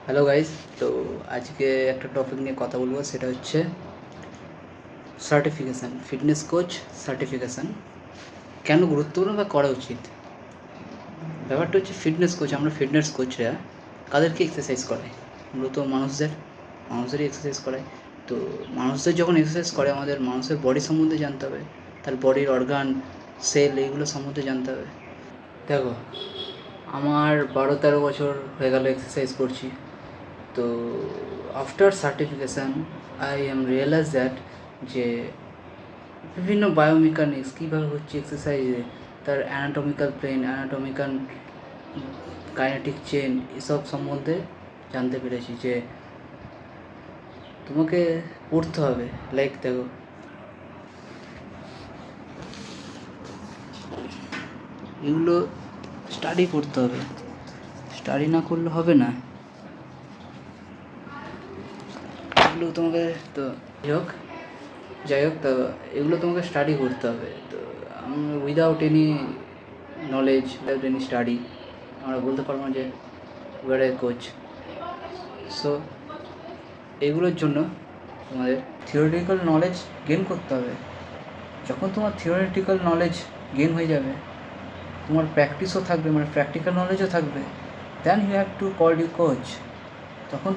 Hello guys. তো আজকে একটা টপিক নিয়ে কথা বলবো, সেটা হচ্ছে সার্টিফিকেশান, ফিটনেস কোচ সার্টিফিকেশান কেন গুরুত্বপূর্ণ বা করা উচিত। ব্যাপারটা হচ্ছে ফিটনেস কোচ, আমরা ফিটনেস কোচরা কাদেরকে এক্সারসাইজ করাই? মূলত মানুষদেরই এক্সারসাইজ করায়। তো মানুষদের যখন এক্সারসাইজ করে আমাদের মানুষের বডি সম্বন্ধে জানতে হবে, তার বডির অর্গান, সেল, এইগুলো সম্বন্ধে জানতে হবে। দেখো, আমার 12-13 বছর হয়ে গেল এক্সারসাইজ করছি। তো after certification I am realize that যে বিভিন্ন বায়োমেকানিক্স কীভাবে হচ্ছে এক্সারসাইজে, তার anatomical plane, anatomical kinetic chain, এসব সম্বন্ধে জানতে পেরেছি যে তোমাকে পড়তে হবে। লাইক দেখো, এগুলো স্টাডি করতে হবে, স্টাডি না করলে হবে না। এগুলো তোমাকে তো যাই হোক তো এগুলো তোমাকে স্টাডি করতে হবে। তো without any knowledge, without any study আমরা বলতে পারবো না যে we are A coach. So এগুলোর জন্য তোমাদের থিওরিটিক্যাল নলেজ গেন করতে হবে। যখন তোমার থিওরিটিক্যাল নলেজ গেন হয়ে যাবে, তোমার প্র্যাকটিসও থাকবে, মানে প্র্যাকটিক্যাল নলেজও থাকবে, then you have to call you coach. তখন